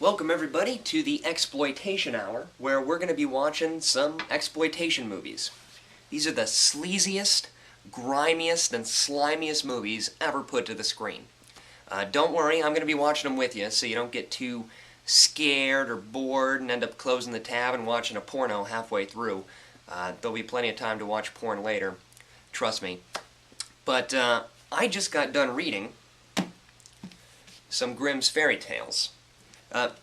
Welcome everybody to the Exploitation Hour, where we're going to be watching some exploitation movies. These are the sleaziest, grimiest, and slimiest movies ever put to the screen. Don't worry, I'm going to be watching them with you, so you don't get too scared or bored and end up closing the tab and watching a porno halfway through. There'll be plenty of time to watch porn later, trust me. But I just got done reading some Grimm's fairy tales.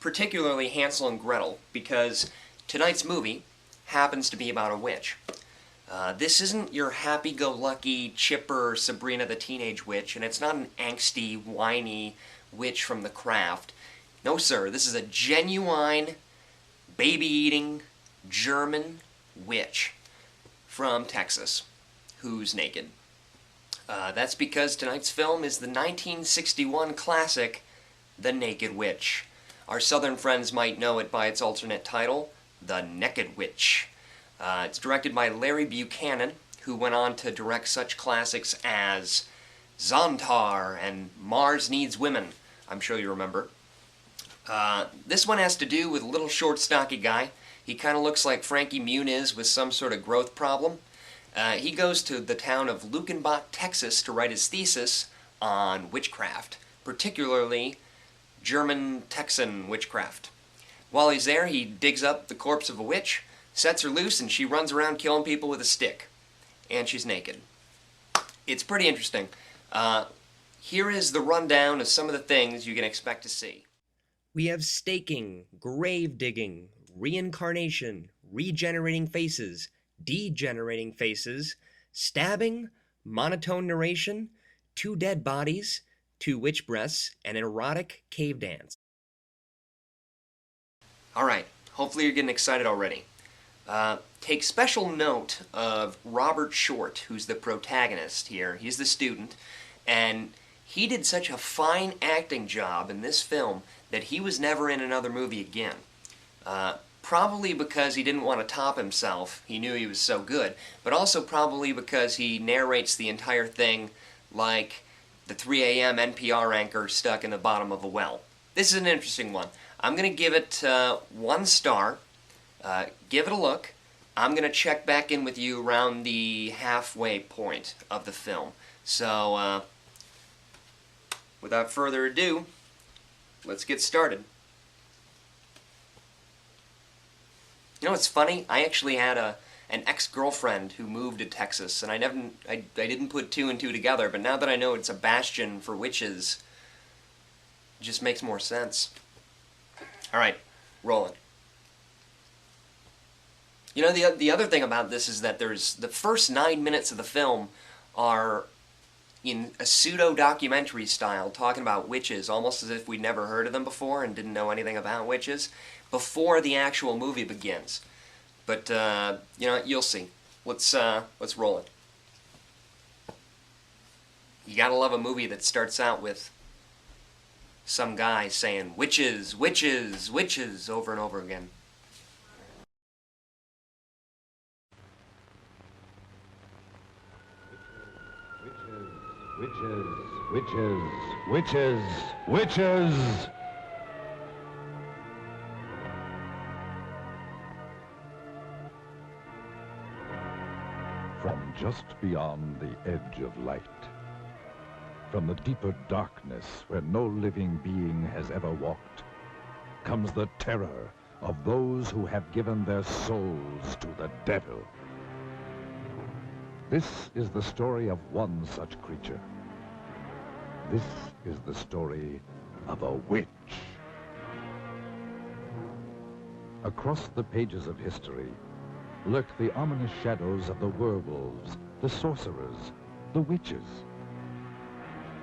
Particularly Hansel and Gretel, because tonight's movie happens to be about a witch. This isn't your happy-go-lucky, chipper Sabrina the Teenage Witch, and it's not an angsty, whiny witch from The Craft. No, sir, this is a genuine, baby-eating, German witch from Texas who's naked. That's because tonight's film is the 1961 classic, The Naked Witch. Our southern friends might know it by its alternate title, The Naked Witch. It's directed by Larry Buchanan, who went on to direct such classics as Zontar and Mars Needs Women. I'm sure you remember. This one has to do with a little short, stocky guy. He kind of looks like Frankie Muniz with some sort of growth problem. He goes to the town of Luckenbach, Texas to write his thesis on witchcraft, particularly German Texan witchcraft. While he's there, he digs up the corpse of a witch, sets her loose, and she runs around killing people with a stick. And she's naked. It's pretty interesting. Here is the rundown of some of the things you can expect to see. We have staking, grave digging, reincarnation, regenerating faces, degenerating faces, stabbing, monotone narration, 2 dead bodies, 2 witch breasts, and an erotic cave dance. Alright, hopefully you're getting excited already. Take special note of Robert Short, who's the protagonist here. He's the student, and he did such a fine acting job in this film that he was never in another movie again. Probably because he didn't want to top himself. He knew he was so good. But also probably because he narrates the entire thing like the 3 a.m. NPR anchor stuck in the bottom of a well. This is an interesting one. I'm going to give it 1 star. Give it a look. I'm going to check back in with you around the halfway point of the film. So, without further ado, let's get started. You know what's funny? I actually had an ex-girlfriend who moved to Texas, and I didn't put 2 and 2 together, but now that I know it's a bastion for witches, it just makes more sense. Alright, rolling. You know, the other thing about this is that there's the first 9 minutes of the film are in a pseudo-documentary style, talking about witches, almost as if we'd never heard of them before and didn't know anything about witches, before the actual movie begins. But, you know, you'll see. Let's roll it. You gotta love a movie that starts out with some guy saying, "Witches, witches, witches," over and over again. Witches, witches, witches, witches! From just beyond the edge of light, from the deeper darkness where no living being has ever walked, comes the terror of those who have given their souls to the devil. This is the story of one such creature. This is the story of a witch. Across the pages of history lurk the ominous shadows of the werewolves, the sorcerers, the witches.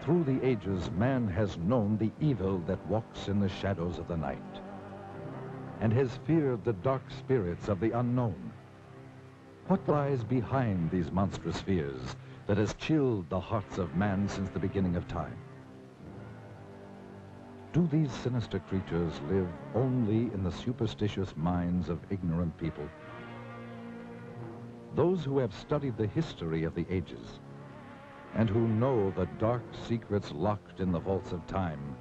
Through the ages, man has known the evil that walks in the shadows of the night, and has feared the dark spirits of the unknown. What lies behind these monstrous fears that has chilled the hearts of man since the beginning of time? Do these sinister creatures live only in the superstitious minds of ignorant people? Those who have studied the history of the ages and who know the dark secrets locked in the vaults of time,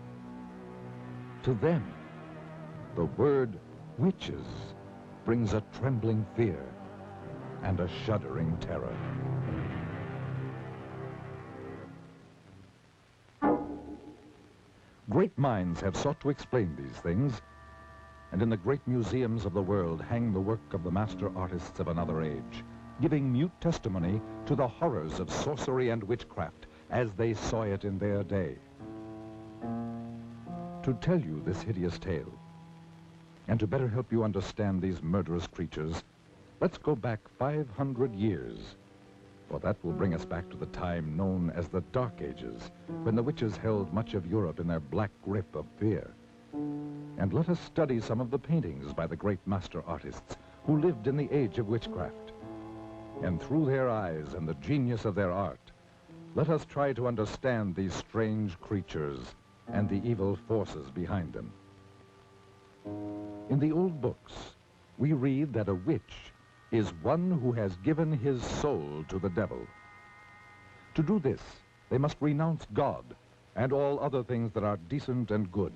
to them, The word witches brings a trembling fear and a shuddering terror. Great minds have sought to explain these things, and in the great museums of the world hang the work of the master artists of another age, giving mute testimony to the horrors of sorcery and witchcraft as they saw it in their day. To tell you this hideous tale, and to better help you understand these murderous creatures, let's go back 500 years, for that will bring us back to the time known as the Dark Ages, when the witches held much of Europe in their black grip of fear. And let us study some of the paintings by the great master artists who lived in the age of witchcraft. And through their eyes and the genius of their art, let us try to understand these strange creatures and the evil forces behind them. In the old books, we read that a witch is one who has given his soul to the devil. To do this, they must renounce God and all other things that are decent and good.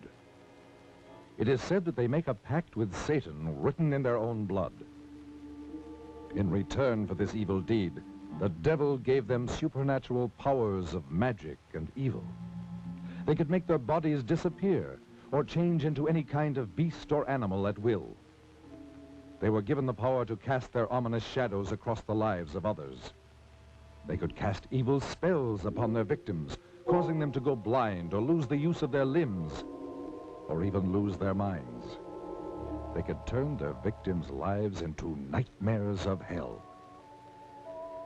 It is said that they make a pact with Satan written in their own blood. In return for this evil deed, the devil gave them supernatural powers of magic and evil. They could make their bodies disappear or change into any kind of beast or animal at will. They were given the power to cast their ominous shadows across the lives of others. They could cast evil spells upon their victims, causing them to go blind or lose the use of their limbs, or even lose their minds. They could turn their victims' lives into nightmares of hell.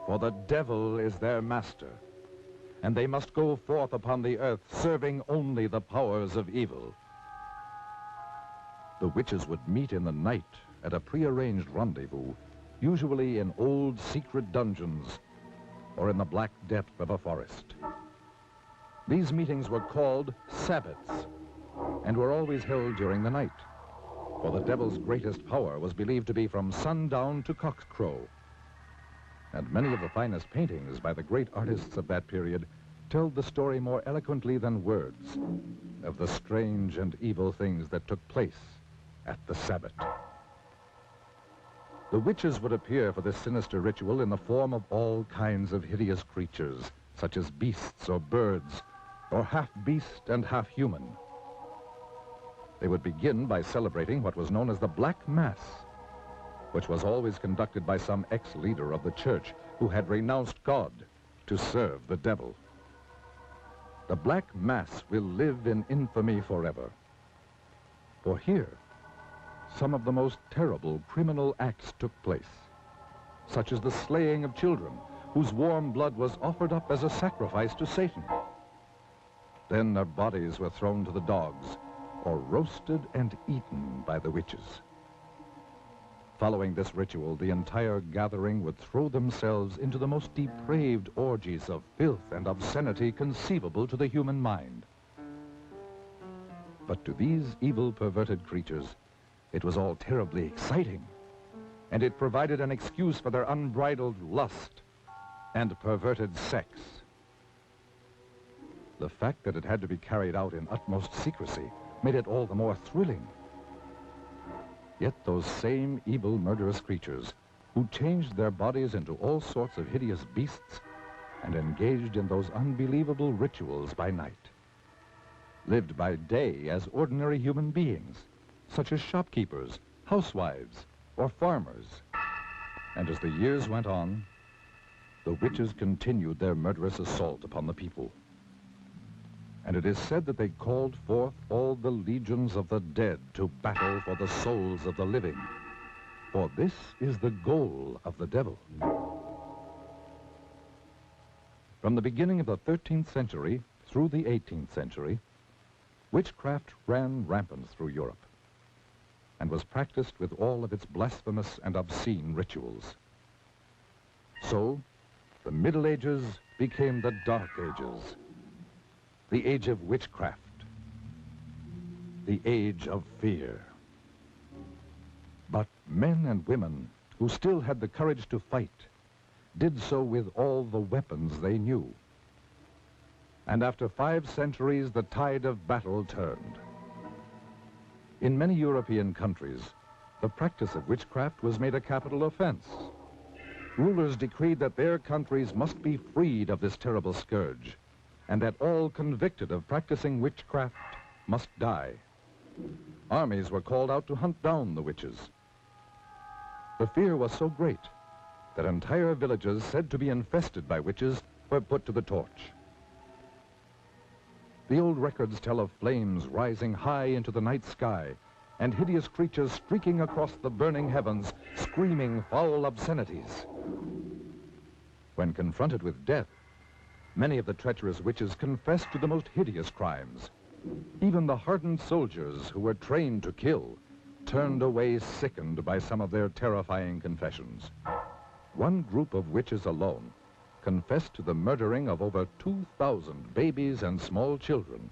For the devil is their master, and they must go forth upon the earth serving only the powers of evil. The witches would meet in the night at a prearranged rendezvous, usually in old secret dungeons or in the black depth of a forest. These meetings were called Sabbats and were always held during the night, for the devil's greatest power was believed to be from sundown to cockcrow. And many of the finest paintings by the great artists of that period tell the story more eloquently than words of the strange and evil things that took place at the Sabbat. The witches would appear for this sinister ritual in the form of all kinds of hideous creatures, such as beasts or birds, or half beast and half human. They would begin by celebrating what was known as the Black Mass, which was always conducted by some ex-leader of the church who had renounced God to serve the devil. The Black Mass will live in infamy forever. For here, some of the most terrible criminal acts took place, such as the slaying of children whose warm blood was offered up as a sacrifice to Satan. Then their bodies were thrown to the dogs or roasted and eaten by the witches. Following this ritual, the entire gathering would throw themselves into the most depraved orgies of filth and obscenity conceivable to the human mind. But to these evil, perverted creatures, it was all terribly exciting, and it provided an excuse for their unbridled lust and perverted sex. The fact that it had to be carried out in utmost secrecy made it all the more thrilling. Yet those same evil, murderous creatures, who changed their bodies into all sorts of hideous beasts and engaged in those unbelievable rituals by night, lived by day as ordinary human beings, such as shopkeepers, housewives, or farmers. And as the years went on, the witches continued their murderous assault upon the people. And it is said that they called forth all the legions of the dead to battle for the souls of the living. For this is the goal of the devil. From the beginning of the 13th century through the 18th century, witchcraft ran rampant through Europe and was practiced with all of its blasphemous and obscene rituals. So, the Middle Ages became the Dark Ages, the age of witchcraft, the age of fear. But men and women who still had the courage to fight did so with all the weapons they knew. And after 5 centuries, the tide of battle turned. In many European countries, the practice of witchcraft was made a capital offense. Rulers decreed that their countries must be freed of this terrible scourge, and that all convicted of practicing witchcraft must die. Armies were called out to hunt down the witches. The fear was so great that entire villages said to be infested by witches were put to the torch. The old records tell of flames rising high into the night sky and hideous creatures streaking across the burning heavens, screaming foul obscenities. When confronted with death, many of the treacherous witches confessed to the most hideous crimes. Even the hardened soldiers who were trained to kill turned away sickened by some of their terrifying confessions. One group of witches alone confessed to the murdering of over 2,000 babies and small children,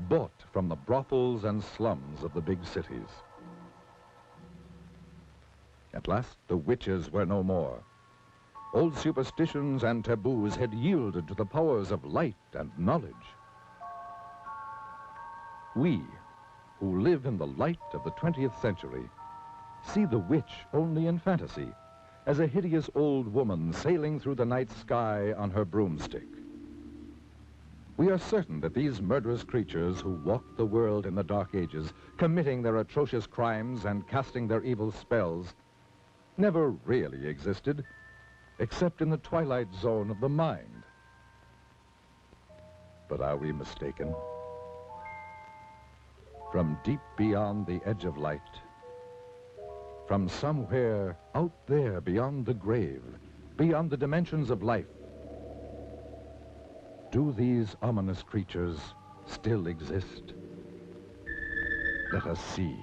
bought from the brothels and slums of the big cities. At last, the witches were no more. Old superstitions and taboos had yielded to the powers of light and knowledge. We, who live in the light of the 20th century, see the witch only in fantasy, as a hideous old woman sailing through the night sky on her broomstick. We are certain that these murderous creatures who walked the world in the Dark Ages, committing their atrocious crimes and casting their evil spells, never really existed, except in the twilight zone of the mind. But are we mistaken? From deep beyond the edge of light, from somewhere out there beyond the grave, beyond the dimensions of life, do these ominous creatures still exist? Let us see.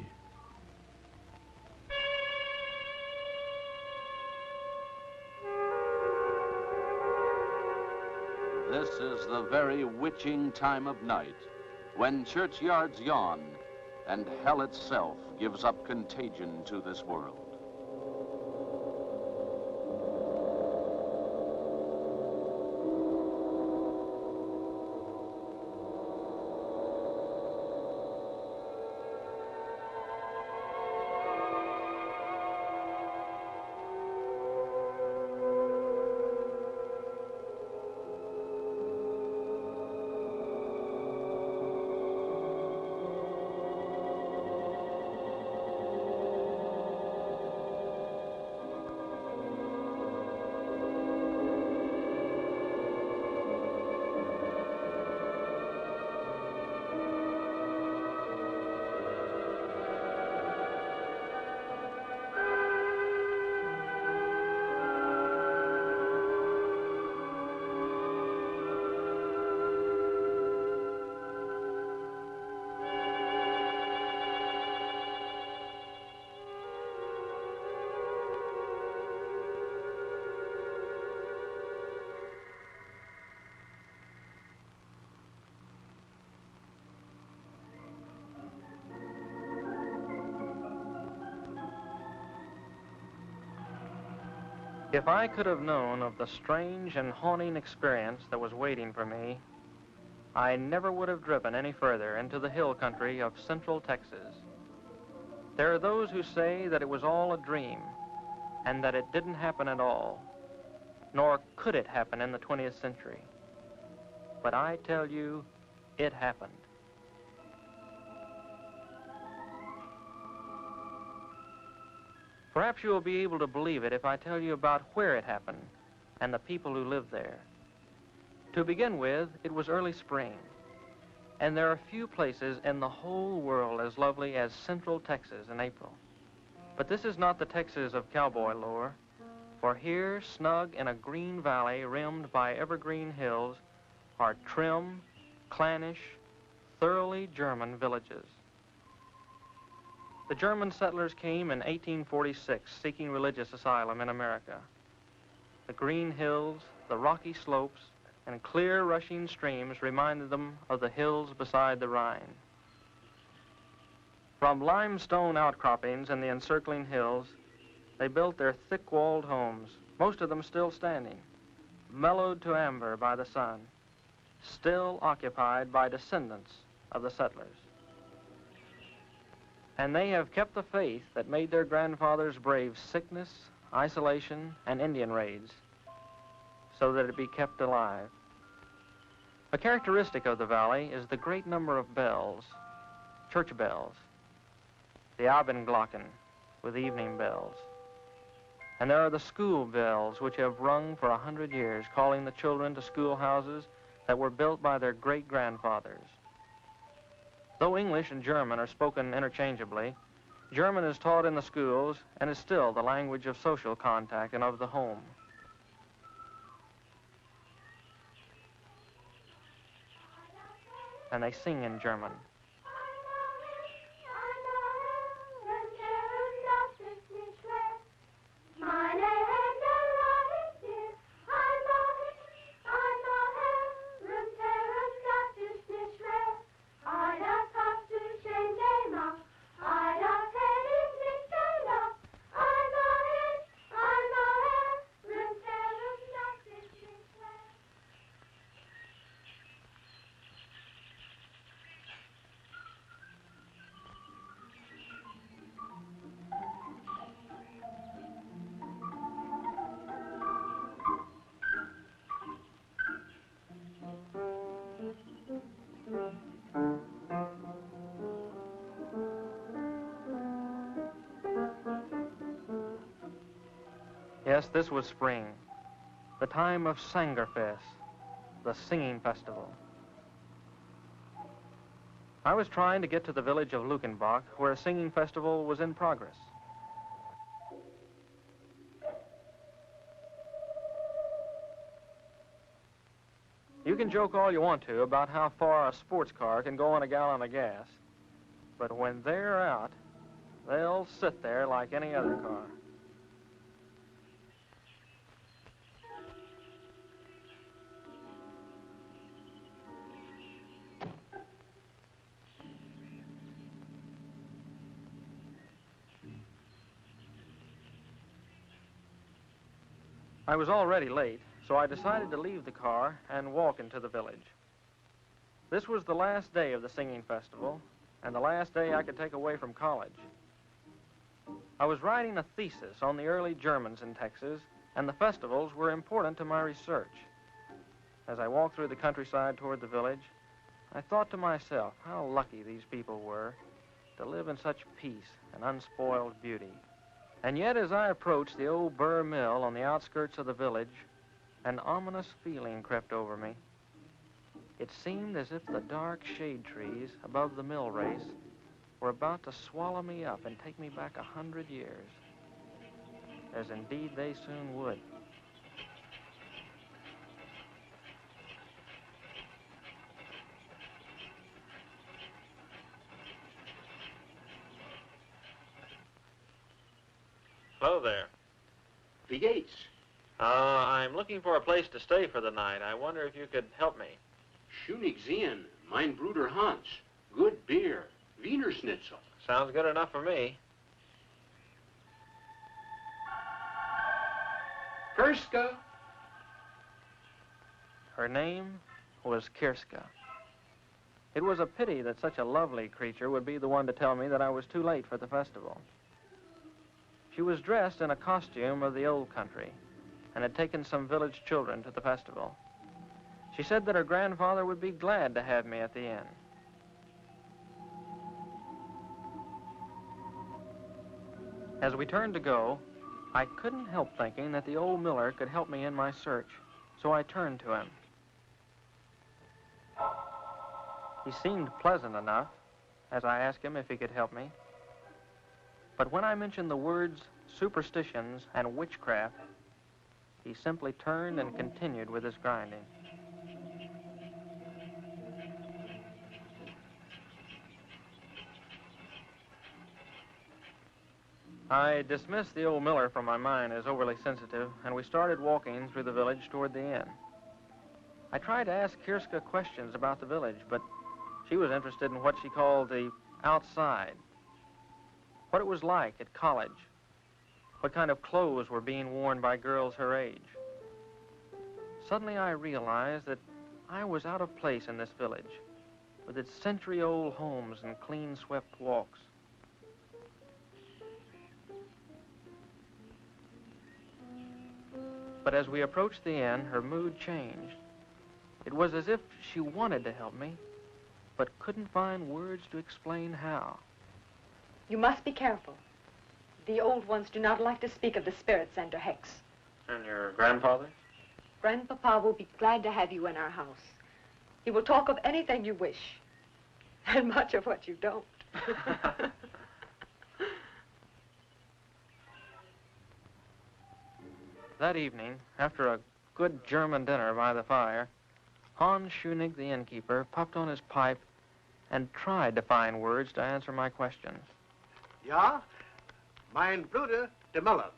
This is the very witching time of night, when churchyards yawn and hell itself gives up contagion to this world. If I could have known of the strange and haunting experience that was waiting for me, I never would have driven any further into the hill country of central Texas. There are those who say that it was all a dream and that it didn't happen at all, nor could it happen in the 20th century. But I tell you, it happened. Perhaps you will be able to believe it if I tell you about where it happened and the people who lived there. To begin with, it was early spring, and there are few places in the whole world as lovely as central Texas in April. But this is not the Texas of cowboy lore, for here, snug in a green valley rimmed by evergreen hills, are trim, clannish, thoroughly German villages. The German settlers came in 1846 seeking religious asylum in America. The green hills, the rocky slopes, and clear rushing streams reminded them of the hills beside the Rhine. From limestone outcroppings in the encircling hills, they built their thick-walled homes, most of them still standing, mellowed to amber by the sun, still occupied by descendants of the settlers. And they have kept the faith that made their grandfathers brave sickness, isolation, and Indian raids, so that it be kept alive. A characteristic of the valley is the great number of bells, church bells, the Abendglocken with evening bells. And there are the school bells which have rung for 100 years, calling the children to schoolhouses that were built by their great-grandfathers. Though English and German are spoken interchangeably, German is taught in the schools and is still the language of social contact and of the home. And they sing in German. Yes, this was spring, the time of Sangerfest, the singing festival. I was trying to get to the village of Lukenbach, where a singing festival was in progress. You can joke all you want to about how far a sports car can go on a gallon of gas, but when they're out, they'll sit there like any other car. I was already late, so I decided to leave the car and walk into the village. This was the last day of the singing festival, and the last day I could take away from college. I was writing a thesis on the early Germans in Texas, and the festivals were important to my research. As I walked through the countryside toward the village, I thought to myself how lucky these people were to live in such peace and unspoiled beauty. And yet, as I approached the old burr mill on the outskirts of the village, an ominous feeling crept over me. It seemed as if the dark shade trees above the mill race were about to swallow me up and take me back 100 years, as indeed they soon would. Hello there. Wie geht's? I'm looking for a place to stay for the night. I wonder if you could help me. Schönig sehen, mein Bruder Hans. Good beer, wiener schnitzel. Sounds good enough for me. Kirska. Her name was Kirska. It was a pity that such a lovely creature would be the one to tell me that I was too late for the festival. She was dressed in a costume of the old country and had taken some village children to the festival. She said that her grandfather would be glad to have me at the inn. As we turned to go, I couldn't help thinking that the old miller could help me in my search, so I turned to him. He seemed pleasant enough as I asked him if he could help me. But when I mentioned the words superstitions and witchcraft, he simply turned and continued with his grinding. I dismissed the old miller from my mind as overly sensitive, and we started walking through the village toward the inn. I tried to ask Kirska questions about the village, but she was interested in what she called the outside. What it was like at college, what kind of clothes were being worn by girls her age. Suddenly I realized that I was out of place in this village, with its century-old homes and clean-swept walks. But as we approached the inn, her mood changed. It was as if she wanted to help me, but couldn't find words to explain how. You must be careful. The old ones do not like to speak of the spirits and hex. And your grandfather? Grandpapa will be glad to have you in our house. He will talk of anything you wish, and much of what you don't. That evening, after a good German dinner by the fire, Hans Schunig, the innkeeper, puffed on his pipe and tried to find words to answer my questions. Ja, mein Bruder, de Miller.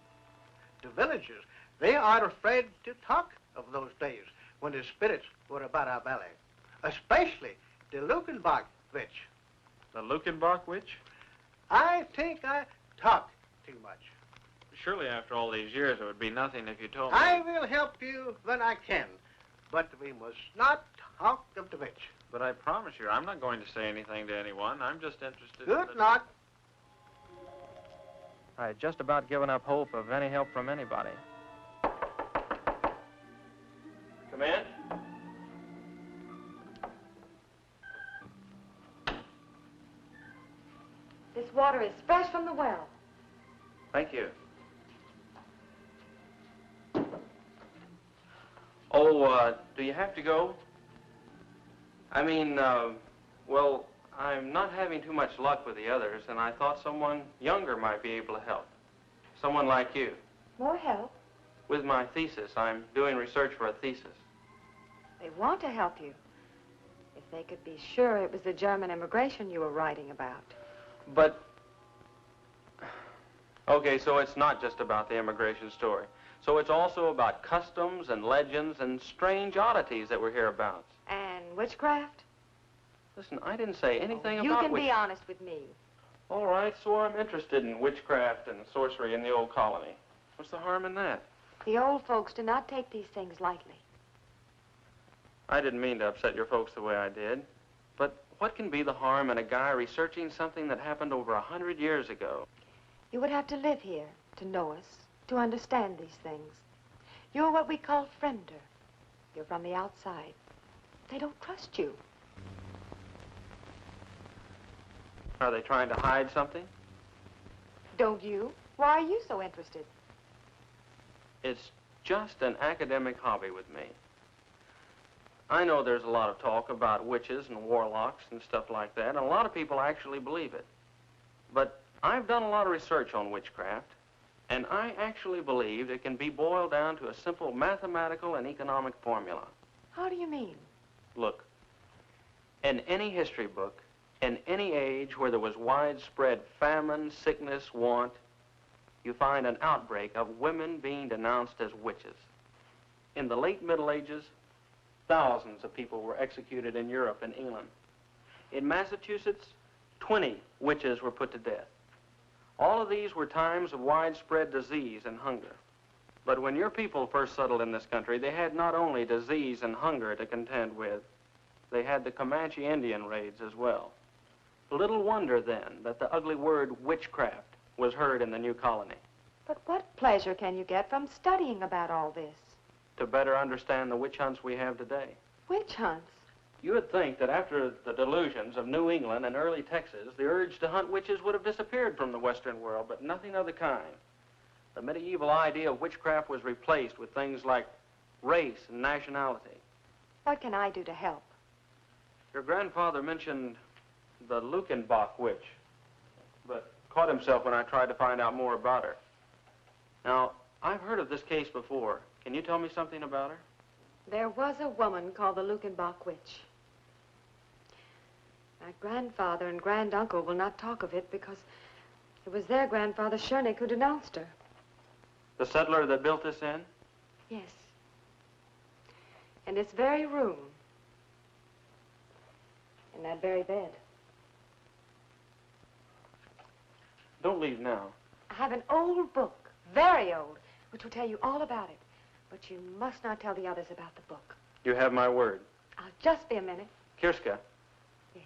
The villagers, they are afraid to talk of those days when the spirits were about our valley, especially the Lukenbach witch. The Lukenbach witch? I think I talk too much. Surely after all these years it would be nothing if you told me. I will help you when I can, but we must not talk of the witch. But I promise you, I'm not going to say anything to anyone. I'm just interested Good in not. I had just about given up hope of any help from anybody. Come in. This water is fresh from the well. Thank you. Oh, do you have to go? I mean, well, I'm not having too much luck with the others, and I thought someone younger might be able to help. Someone like you. More help? With my thesis. I'm doing research for a thesis. They want to help you. If they could be sure it was the German immigration you were writing about. But, okay, so it's not just about the immigration story. So it's also about customs and legends and strange oddities that we're hereabouts. And witchcraft? Listen, I didn't say anything You about can be honest with me. All right, so I'm interested in witchcraft and sorcery in the old colony. What's the harm in that? The old folks do not take these things lightly. I didn't mean to upset your folks the way I did. But what can be the harm in a guy researching something that happened over 100 years ago? You would have to live here to know us, to understand these things. You're what we call friender. You're from the outside. They don't trust you. Are they trying to hide something? Don't you? Why are you so interested? It's just an academic hobby with me. I know there's a lot of talk about witches and warlocks and stuff like that, and a lot of people actually believe it. But I've done a lot of research on witchcraft, and I actually believe it can be boiled down to a simple mathematical and economic formula. How do you mean? Look, in any history book, in any age where there was widespread famine, sickness, want, you find an outbreak of women being denounced as witches. In the late Middle Ages, thousands of people were executed in Europe and England. In Massachusetts, 20 witches were put to death. All of these were times of widespread disease and hunger. But when your people first settled in this country, they had not only disease and hunger to contend with, they had the Comanche Indian raids as well. Little wonder, then, that the ugly word witchcraft was heard in the new colony. But what pleasure can you get from studying about all this? To better understand the witch hunts we have today. Witch hunts? You would think that after the delusions of New England and early Texas, the urge to hunt witches would have disappeared from the Western world, but nothing of the kind. The medieval idea of witchcraft was replaced with things like race and nationality. What can I do to help? Your grandfather mentioned the Lukenbach witch, but caught himself when I tried to find out more about her. Now, I've heard of this case before. Can you tell me something about her? There was a woman called the Lukenbach witch. My grandfather and granduncle will not talk of it because it was their grandfather, Schoenig, who denounced her. The settler that built this inn? Yes. In this very room. In that very bed. Don't leave now. I have an old book, very old, which will tell you all about it. But you must not tell the others about the book. You have my word. I'll just be a minute. Kirska, Yes.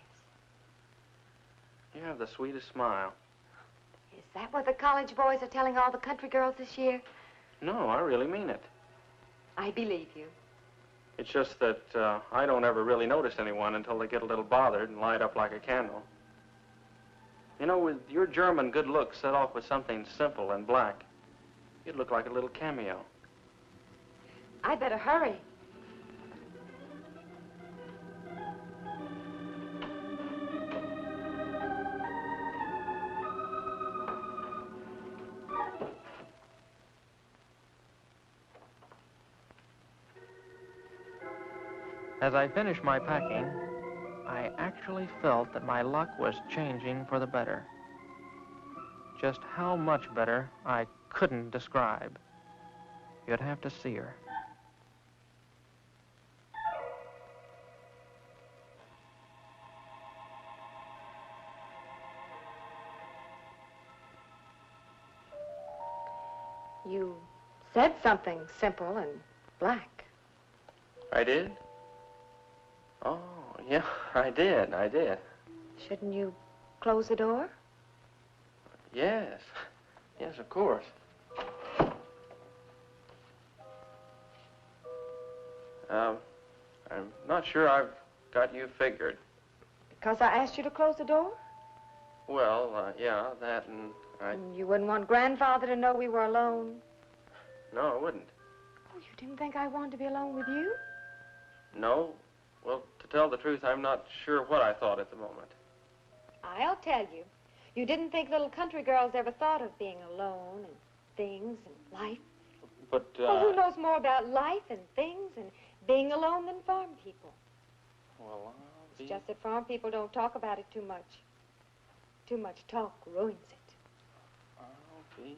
you have the sweetest smile. Is that what the college boys are telling all the country girls this year? No, I really mean it. I believe you. It's just that I don't ever really notice anyone until they get a little bothered and light up like a candle. You know, with your German good looks set off with something simple and black, you'd look like a little cameo. I'd better hurry. As I finished my packing, I actually felt that my luck was changing for the better. Just how much better, I couldn't describe. You'd have to see her. You said something simple and black. I did? Oh, yeah, I did. Shouldn't you close the door? Yes, of course. I'm not sure I've got you figured. Because I asked you to close the door? Well, yeah, that and And you wouldn't want Grandfather to know we were alone? No, I wouldn't. Oh, you didn't think I wanted to be alone with you? No. Well, to tell the truth, I'm not sure what I thought at the moment. I'll tell you. You didn't think little country girls ever thought of being alone and things and life. But, Well, who knows more about life and things and being alone than farm people? Well, It's just that farm people don't talk about it too much. Too much talk ruins it. I'll be...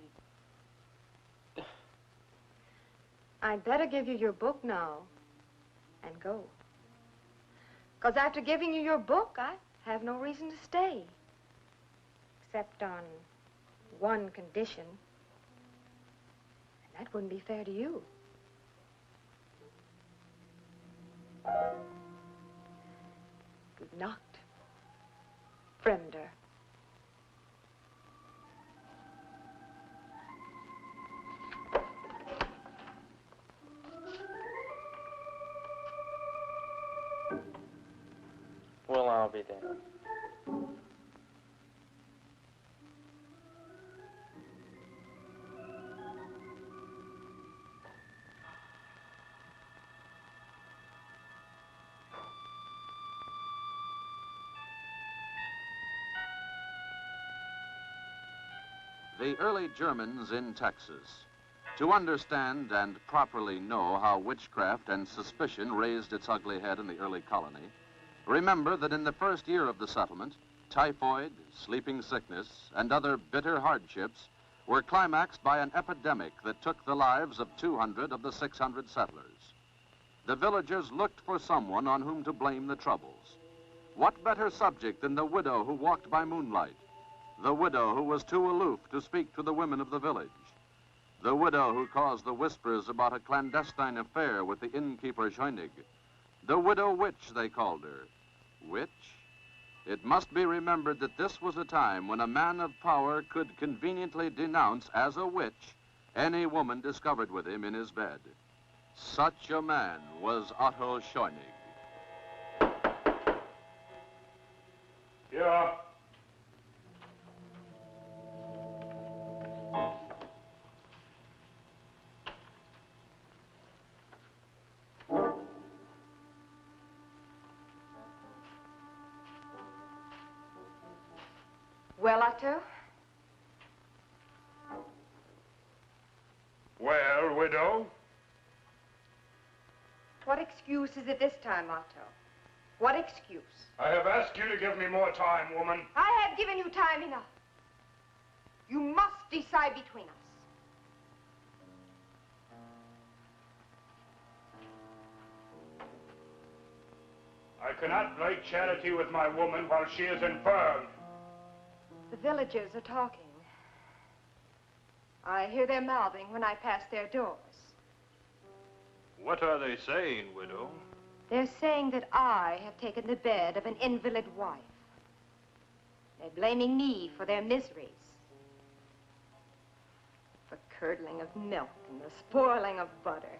I'd better give you your book now and go. Because after giving you your book, I have no reason to stay. Except on one condition. And that wouldn't be fair to you. Good night, Fremder. Well, I'll be damned. The early Germans in Texas. To understand and properly know how witchcraft and suspicion raised its ugly head in the early colony, remember that in the first year of the settlement, typhoid, sleeping sickness, and other bitter hardships were climaxed by an epidemic that took the lives of 200 of the 600 settlers. The villagers looked for someone on whom to blame the troubles. What better subject than the widow who walked by moonlight? The widow who was too aloof to speak to the women of the village. The widow who caused the whispers about a clandestine affair with the innkeeper Scheunig. The widow witch, they called her. Witch? It must be remembered that this was a time when a man of power could conveniently denounce as a witch any woman discovered with him in his bed. Such a man was Otto Scheunig. Yeah. Well, Otto? Well, widow? What excuse is it this time, Otto? What excuse? I have asked you to give me more time, woman. I have given you time enough. You must decide between us. I cannot break charity with my woman while she is infirm. The villagers are talking. I hear their mouthing when I pass their doors. What are they saying, widow? They're saying that I have taken the bed of an invalid wife. They're blaming me for their miseries. For curdling of milk and the spoiling of butter.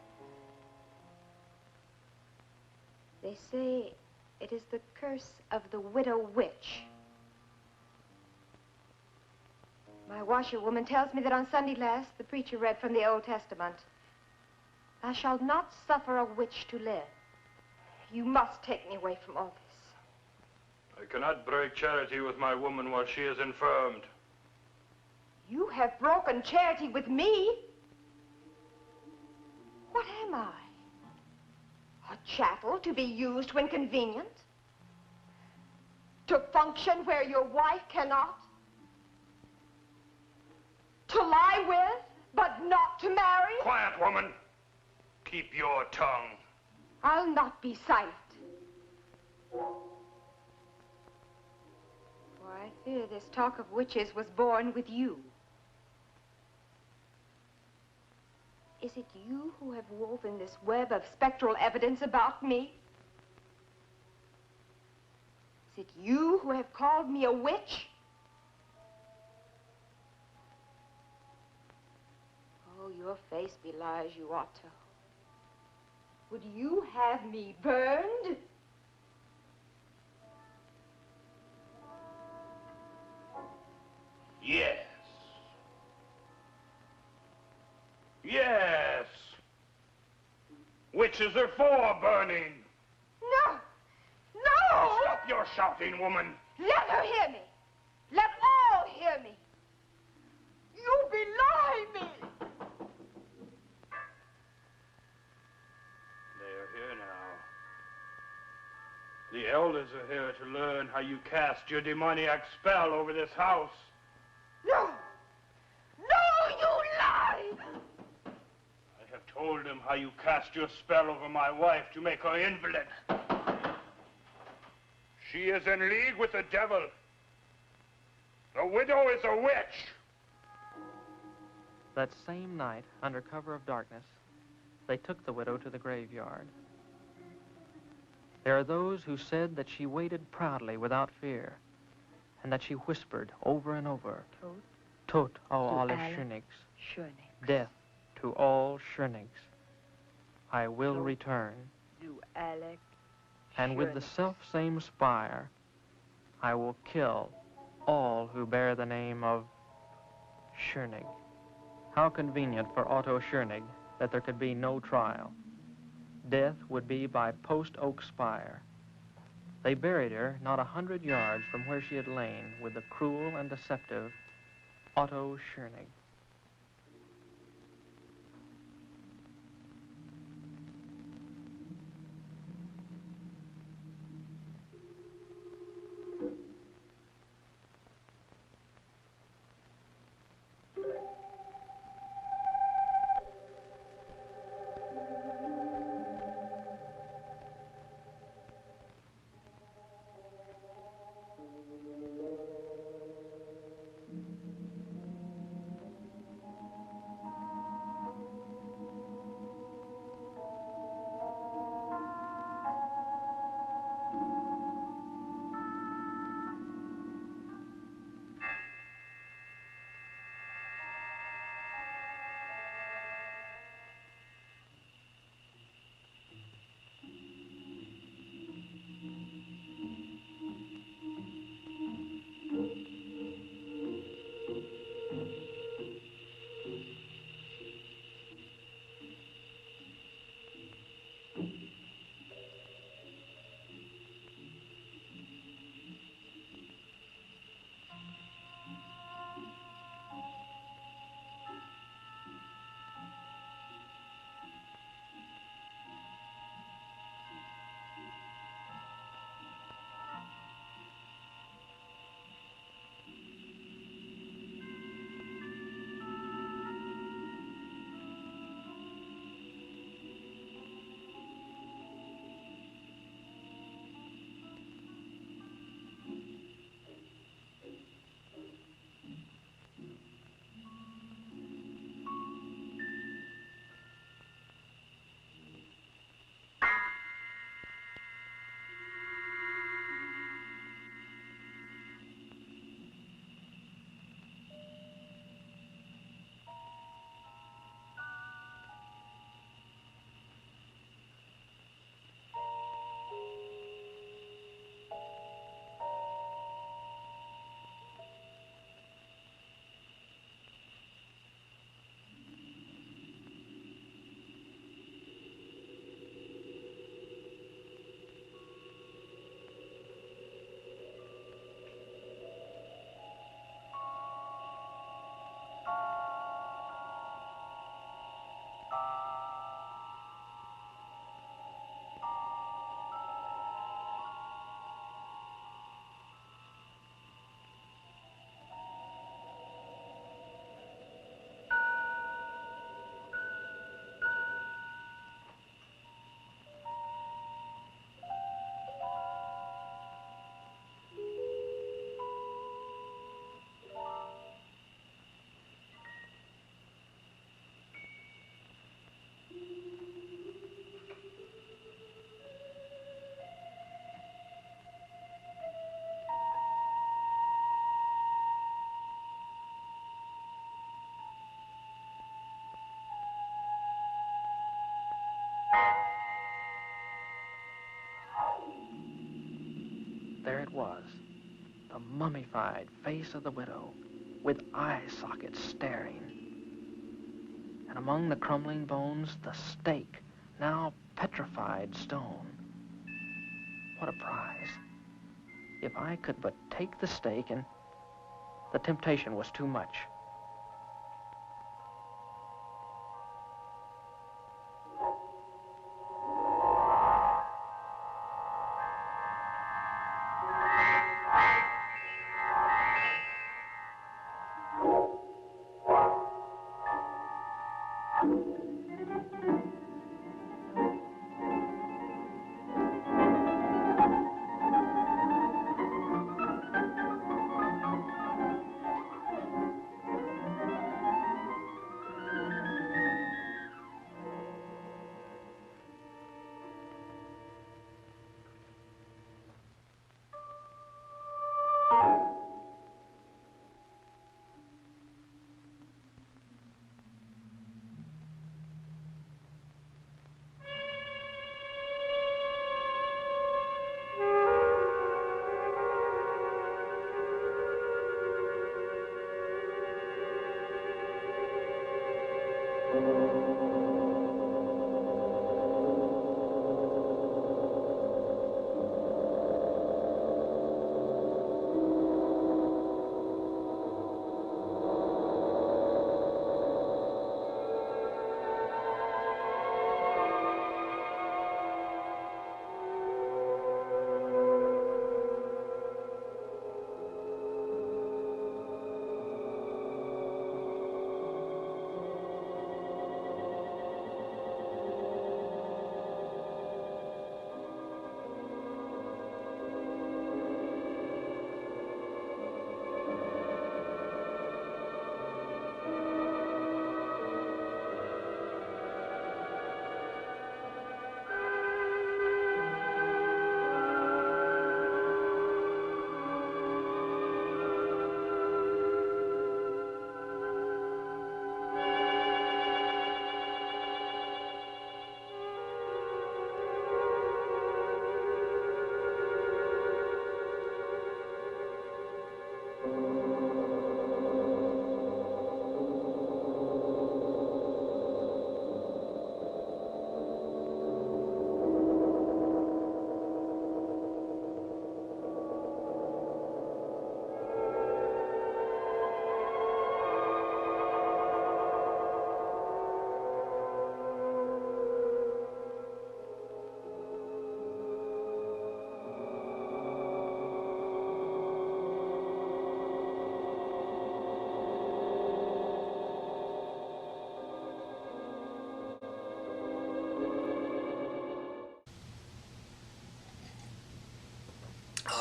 They say it is the curse of the widow witch. My washerwoman tells me that on Sunday last, the preacher read from the Old Testament. Thou shalt not suffer a witch to live. You must take me away from all this. I cannot break charity with my woman while she is infirmed. You have broken charity with me? What am I? A chattel to be used when convenient? To function where your wife cannot? To lie with, but not to marry? Quiet, woman. Keep your tongue. I'll not be silent. For I fear this talk of witches was born with you. Is it you who have woven this web of spectral evidence about me? Is it you who have called me a witch? Oh, your face belies you, Otto. Would you have me burned? Yes. Yes. Witches are for burning. No! No! Stop your shouting, woman. Let her hear me. Let all hear me. You belie me. They are here now. The elders are here to learn how you cast your demoniac spell over this house. No! No, you lie! I have told them how you cast your spell over my wife to make her invalid. She is in league with the devil. The widow is a witch. That same night, under cover of darkness, they took the widow to the graveyard. There are those who said that she waited proudly without fear, and that she whispered over and over, Tot au alle Schönigs, death to all Schönigs. I will return. Du Alec. And with the self-same spire, I will kill all who bear the name of Schönig. How convenient for Otto Schönig that there could be no trial. Death would be by post oak spire. They buried her not 100 yards from where she had lain with the cruel and deceptive Otto Schönig. There it was, the mummified face of the widow, with eye sockets staring. And among the crumbling bones, the stake, now petrified stone. What a prize. If I could but take the stake, and the temptation was too much.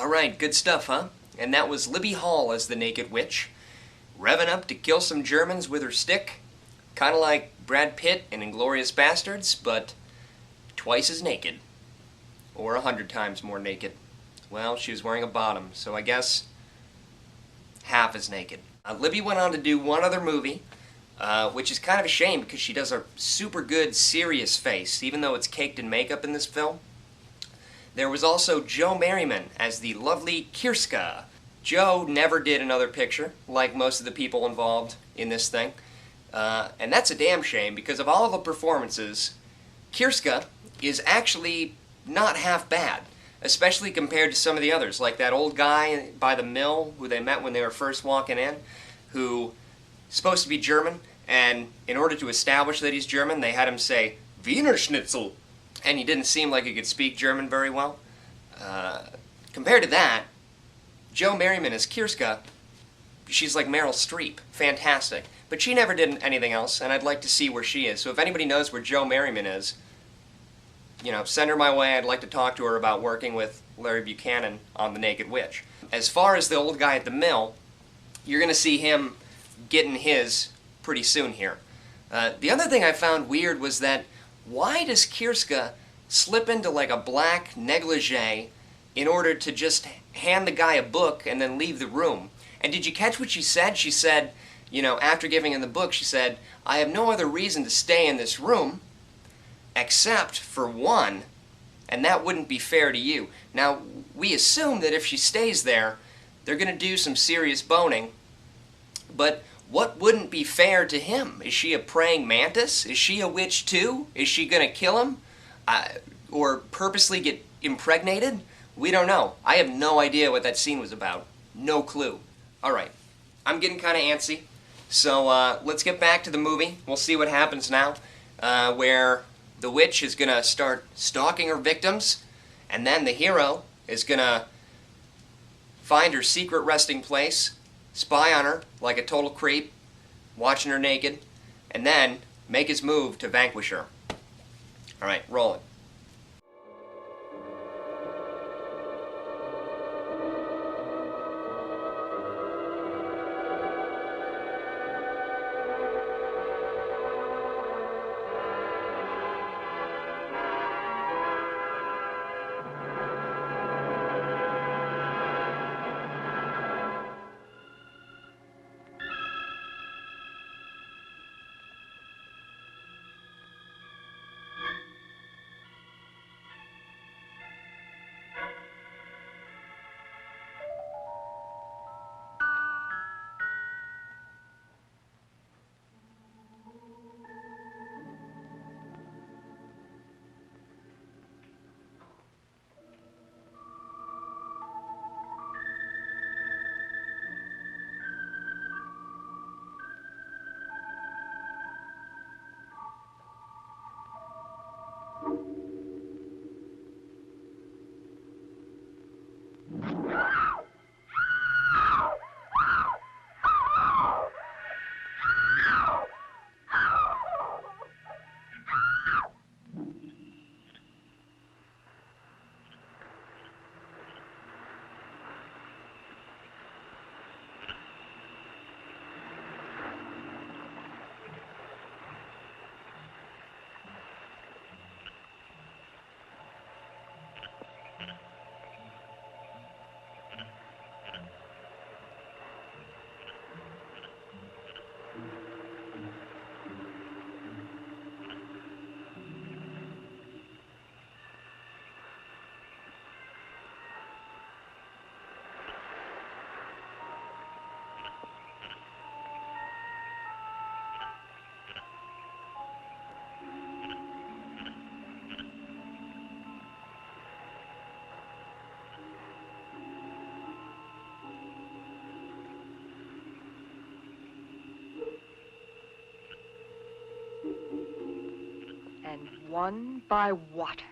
Alright, good stuff, huh? And that was Libby Hall as the Naked Witch, revving up to kill some Germans with her stick, kind of like Brad Pitt in Inglourious Bastards, but twice as naked. Or 100 times more naked. Well, she was wearing a bottom, so I guess half as naked. Libby went on to do one other movie, which is kind of a shame because she does a super good, serious face, even though it's caked in makeup in this film. There was also Joe Merriman as the lovely Kirska. Joe never did another picture, like most of the people involved in this thing. And that's a damn shame, because of all of the performances, Kirska is actually not half bad, especially compared to some of the others, like that old guy by the mill who they met when they were first walking in, who is supposed to be German, and in order to establish that he's German, they had him say, Wiener schnitzel, and he didn't seem like he could speak German very well. Compared to that, Joe Merriman as Kirska, she's like Meryl Streep. Fantastic. But she never did anything else, and I'd like to see where she is. So if anybody knows where Joe Merriman is, you know, send her my way. I'd like to talk to her about working with Larry Buchanan on The Naked Witch. As far as the old guy at the mill, you're going to see him getting his pretty soon here. The other thing I found weird was that why does Kirska slip into like a black negligee in order to just hand the guy a book and then leave the room? And did you catch what she said? She said, you know, after giving him the book, she said, I have no other reason to stay in this room. except for one, and that wouldn't be fair to you. Now, we assume that if she stays there, they're going to do some serious boning, but what wouldn't be fair to him? Is she a praying mantis? Is she a witch too? Is she going to kill him? Or purposely get impregnated? We don't know. I have no idea what that scene was about. No clue. Alright, I'm getting kind of antsy, so let's get back to the movie. We'll see what happens now, where the witch is going to start stalking her victims, and then the hero is going to find her secret resting place, spy on her like a total creep, watching her naked, and then make his move to vanquish her. Alright, roll it. And one by water.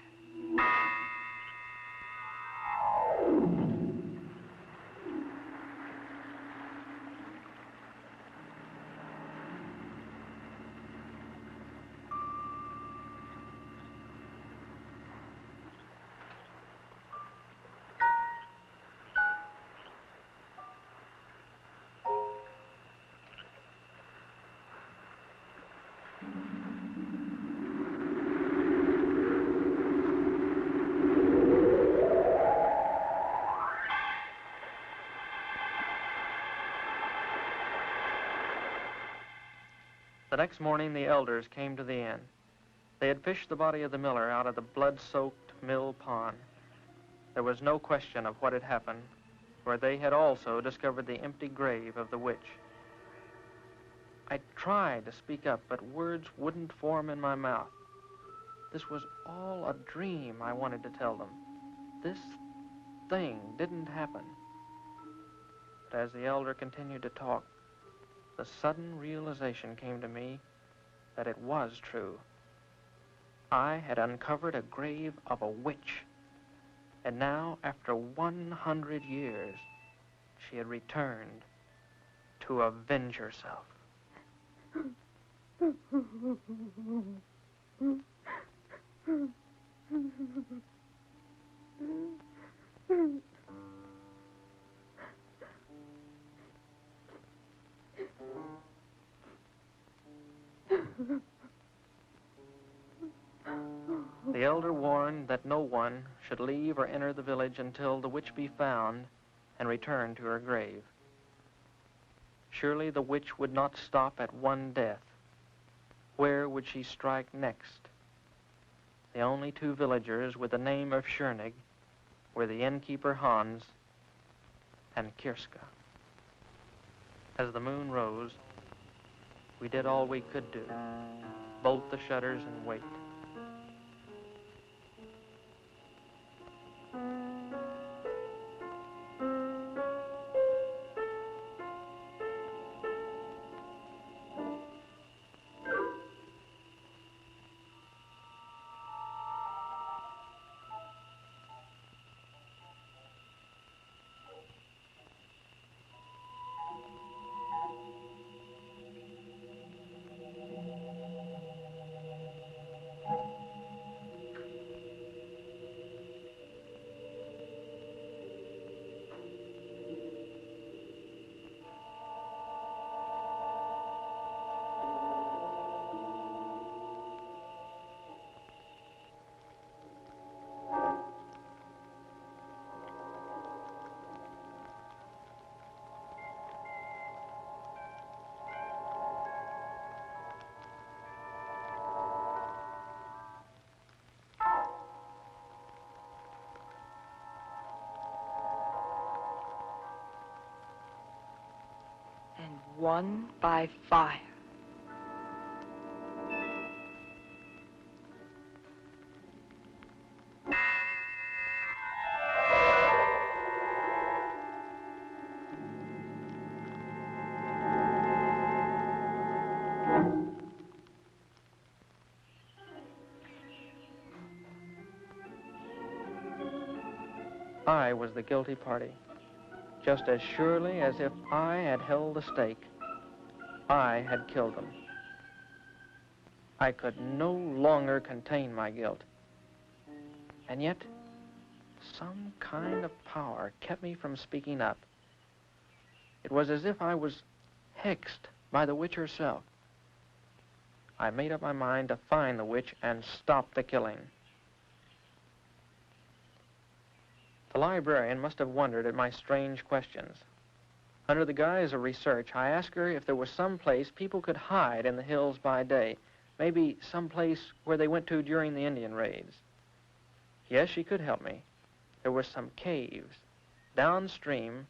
The next morning, the elders came to the inn. They had fished the body of the miller out of the blood-soaked mill pond. There was no question of what had happened, for they had also discovered the empty grave of the witch. I tried to speak up, but words wouldn't form in my mouth. This was all a dream, I wanted to tell them. This thing didn't happen. But as the elder continued to talk, the sudden realization came to me that it was true. I had uncovered a grave of a witch, and now, after 100 years, she had returned to avenge herself. The elder warned that no one should leave or enter the village until the witch be found and return to her grave. Surely the witch would not stop at one death. Where would she strike next? The only two villagers with the name of Schoenig were the innkeeper Hans and Kirska. As the moon rose, we did all we could do, bolt the shutters and wait. And won by fire. I was the guilty party. Just as surely as if I had held the stake, I had killed them. I could no longer contain my guilt. And yet, some kind of power kept me from speaking up. It was as if I was hexed by the witch herself. I made up my mind to find the witch and stop the killing. The librarian must have wondered at my strange questions. Under the guise of research, I asked her if there was some place people could hide in the hills by day, maybe some place where they went to during the Indian raids. Yes, she could help me. There were some caves downstream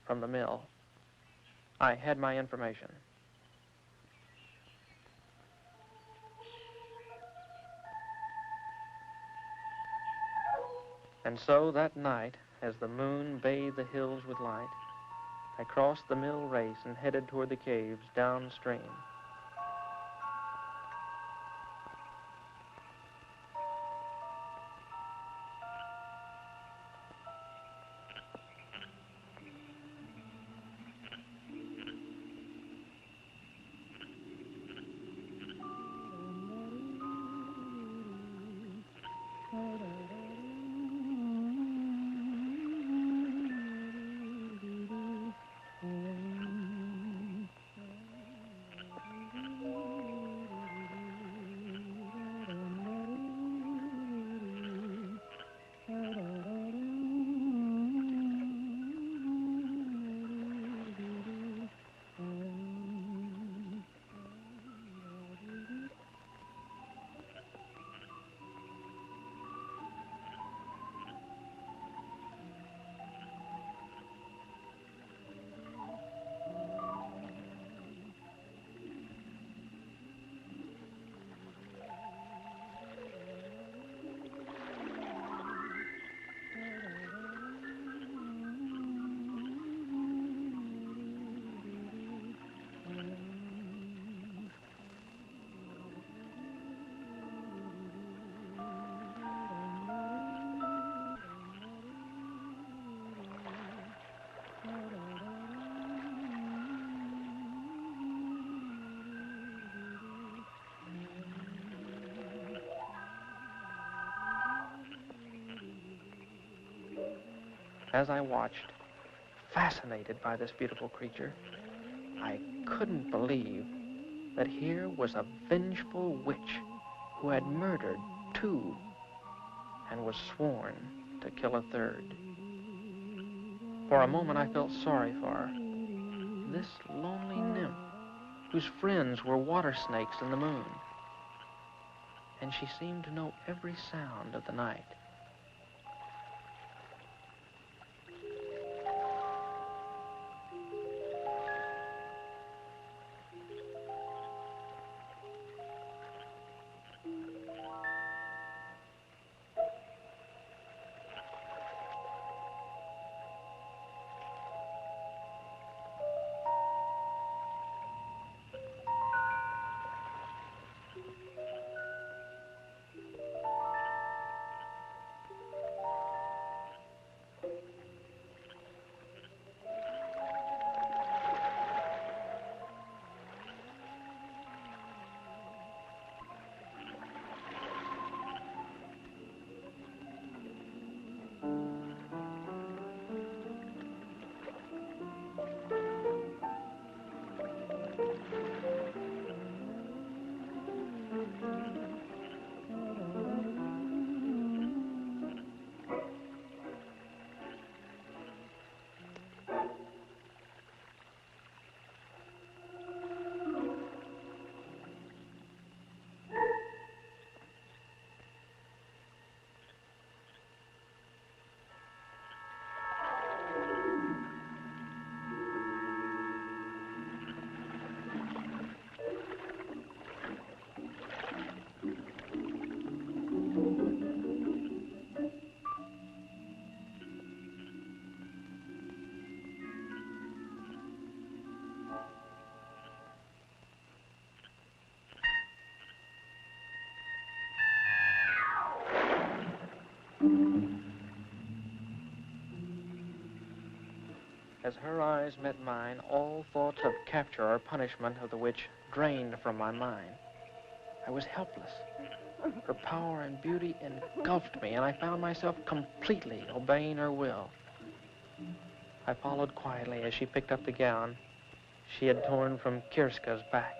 from the mill. I had my information. And so that night, as the moon bathed the hills with light, I crossed the mill race and headed toward the caves downstream. As I watched, fascinated by this beautiful creature, I couldn't believe that here was a vengeful witch who had murdered two and was sworn to kill a third. For a moment, I felt sorry for her. This lonely nymph, whose friends were water snakes in the moon. and she seemed to know every sound of the night. As her eyes met mine, all thoughts of capture or punishment of the witch drained from my mind. I was helpless. Her power and beauty engulfed me, and I found myself completely obeying her will. I followed quietly as she picked up the gown she had torn from Kirska's back.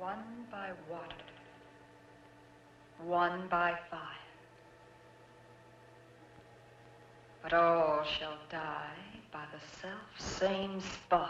one by water, one by fire. But all shall die by the self-same fire.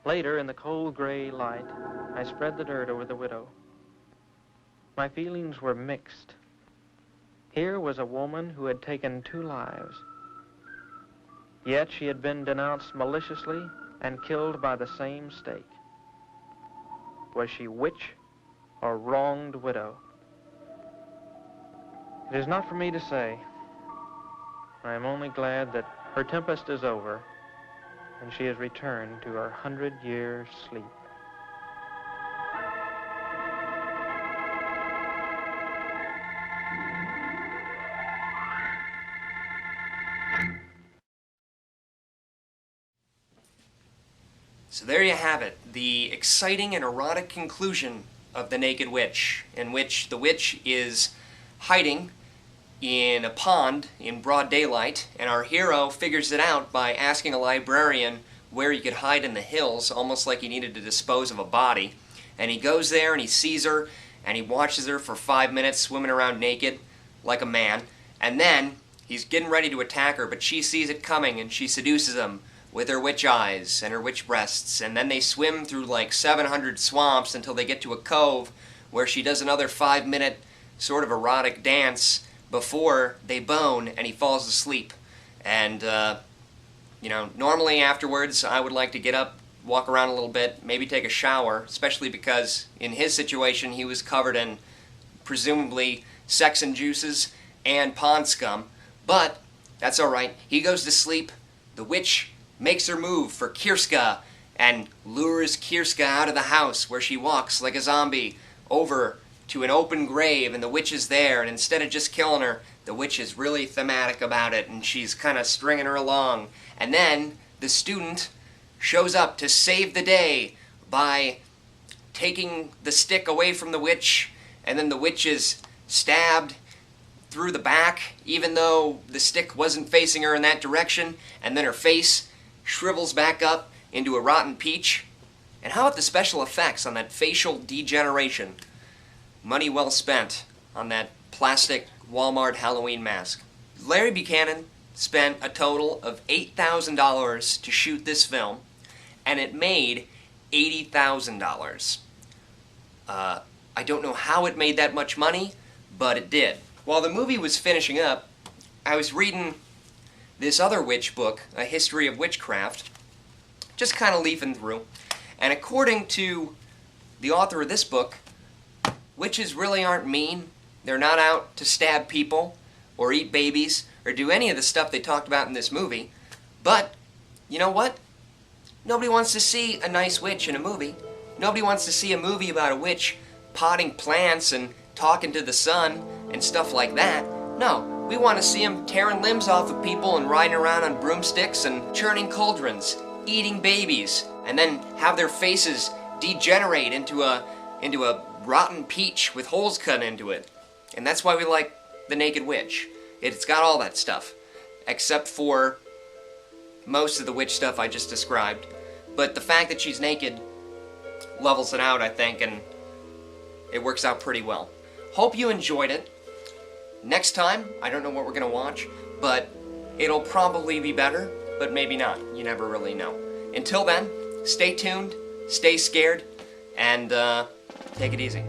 Later, in the cold gray light, I spread the dirt over the widow. My feelings were mixed. Here was a woman who had taken 2 lives. Yet she had been denounced maliciously and killed by the same stake. Was she witch or wronged widow? It is not for me to say. I am only glad that her tempest is over and she has returned to her 100-year sleep. So there you have it, the exciting and erotic conclusion of The Naked Witch, in which the witch is hiding in a pond in broad daylight, and our hero figures it out by asking a librarian where he could hide in the hills, almost like he needed to dispose of a body. And he goes there and he sees her, and he watches her for 5 minutes swimming around naked like a man, and then he's getting ready to attack her, but she sees it coming and she seduces him with her witch eyes and her witch breasts, and then they swim through like 700 swamps until they get to a cove where she does another 5-minute sort of erotic dance before they bone and he falls asleep. And, you know, normally afterwards I would like to get up, walk around a little bit, maybe take a shower, especially because in his situation he was covered in presumably sex and juices and pond scum, but that's alright. He goes to sleep, the witch makes her move for Kirska and lures Kirska out of the house where she walks like a zombie over to an open grave, and the witch is there, and instead of just killing her, the witch is really thematic about it and she's kind of stringing her along. And then the student shows up to save the day by taking the stick away from the witch, and then the witch is stabbed through the back even though the stick wasn't facing her in that direction, and then her face shrivels back up into a rotten peach. And how about the special effects on that facial degeneration? Money well spent on that plastic Walmart Halloween mask. Larry Buchanan spent a total of $8,000 to shoot this film, and it made $80,000. I don't know how it made that much money, but it did. While the movie was finishing up, I was reading this other witch book, A History of Witchcraft, just kind of leafing through, and according to the author of this book, witches really aren't mean. They're not out to stab people or eat babies or do any of the stuff they talked about in this movie. But, you know what? Nobody wants to see a nice witch in a movie. Nobody wants to see a movie about a witch potting plants and talking to the sun and stuff like that. No, we want to see them tearing limbs off of people and riding around on broomsticks and churning cauldrons, eating babies, and then have their faces degenerate into a rotten peach with holes cut into it. And that's why we like The Naked Witch. It's got all that stuff, except for most of the witch stuff I just described. But the fact that she's naked levels it out, I think, and it works out pretty well. Hope you enjoyed it. Next time, I don't know what we're going to watch, but it'll probably be better, but maybe not. You never really know. Until then, stay tuned, stay scared, and take it easy.